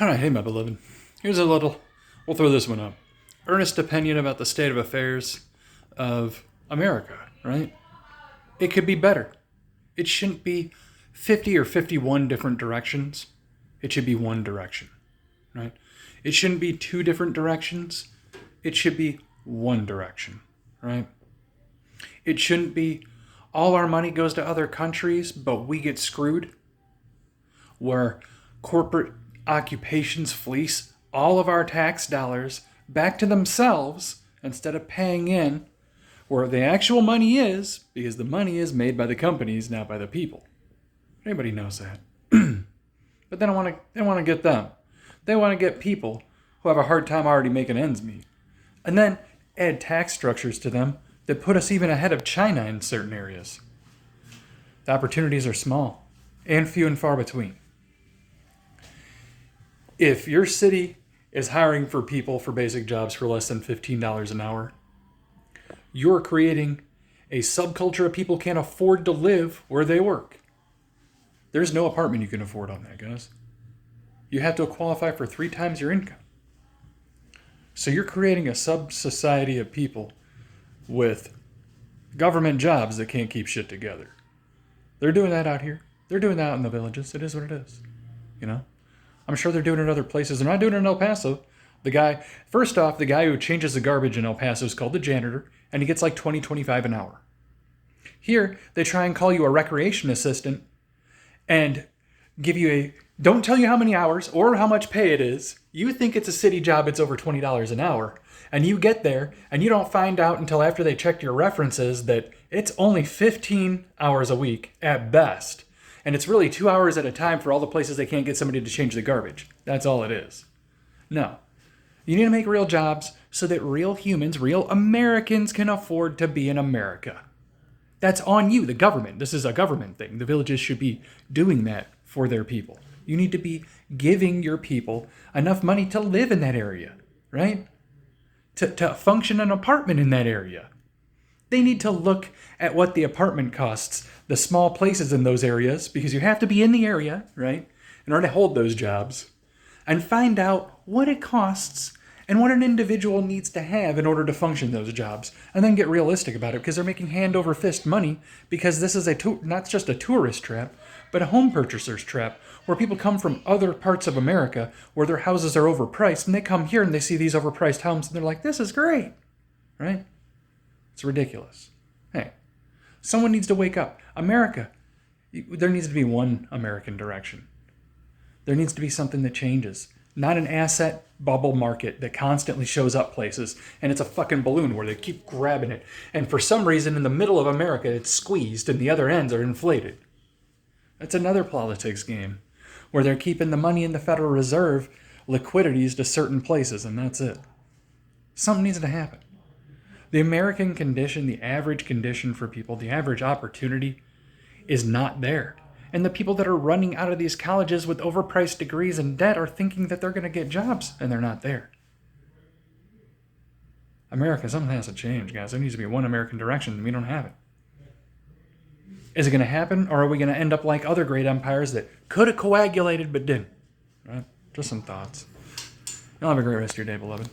All right, hey, my beloved. Here's a little, we'll throw this one up. Earnest opinion about the state of affairs of America, right? It could be better. It shouldn't be 50 or 51 different directions. It should be one direction, right? It shouldn't be two different directions. It should be one direction, right? It shouldn't be all our money goes to other countries, but we get screwed, where corporate occupations fleece all of our tax dollars back to themselves instead of paying in where the actual money is, because the money is made by the companies, not by the people. Everybody knows that. But they don't want to get them. They want to get people who have a hard time already making ends meet. And then add tax structures to them that put us even ahead of China in certain areas. The opportunities are small and few and far between. If your city is hiring for people for basic jobs for less than $15 an hour, you're creating a subculture of people can't afford to live where they work. There's no apartment you can afford on that, guys. You have to qualify for 3 times your income. So you're creating a sub-society of people with government jobs that can't keep shit together. They're doing that out here. They're doing that out in the villages. It is what it is. You know? I'm sure they're doing it in other places. They're not doing it in El Paso. First off, the guy who changes the garbage in El Paso is called the janitor, and he gets like $20-25 an hour. Here, they try and call you a recreation assistant and don't tell you how many hours or how much pay it is. You think it's a city job, it's over $20 an hour. And you get there, and you don't find out until after they checked your references that it's only 15 hours a week at best. And it's really 2 hours at a time for all the places they can't get somebody to change the garbage. That's all it is. No. You need to make real jobs so that real humans, real Americans can afford to be in America. That's on you, the government. This is a government thing. The villages should be doing that for their people. You need to be giving your people enough money to live in that area, right? To function an apartment in that area. They need to look at what the apartment costs, the small places in those areas, because you have to be in the area, right, in order to hold those jobs, and find out what it costs and what an individual needs to have in order to function those jobs, and then get realistic about it, because they're making hand over fist money, because this is not just a tourist trap, but a home purchaser's trap, where people come from other parts of America where their houses are overpriced, and they come here and they see these overpriced homes, and they're like, this is great, right? It's ridiculous. Hey, someone needs to wake up. America, there needs to be one American direction. There needs to be something that changes. Not an asset bubble market that constantly shows up places, and it's a fucking balloon where they keep grabbing it. And for some reason, in the middle of America, it's squeezed and the other ends are inflated. That's another politics game where they're keeping the money in the Federal Reserve liquidities to certain places, and that's it. Something needs to happen. The American condition, the average condition for people, the average opportunity is not there. And the people that are running out of these colleges with overpriced degrees and debt are thinking that they're going to get jobs, and they're not there. America, something has to change, guys. There needs to be one American direction, and we don't have it. Is it going to happen, or are we going to end up like other great empires that could have coagulated but didn't? Right? Just some thoughts. Y'all have a great rest of your day, beloved.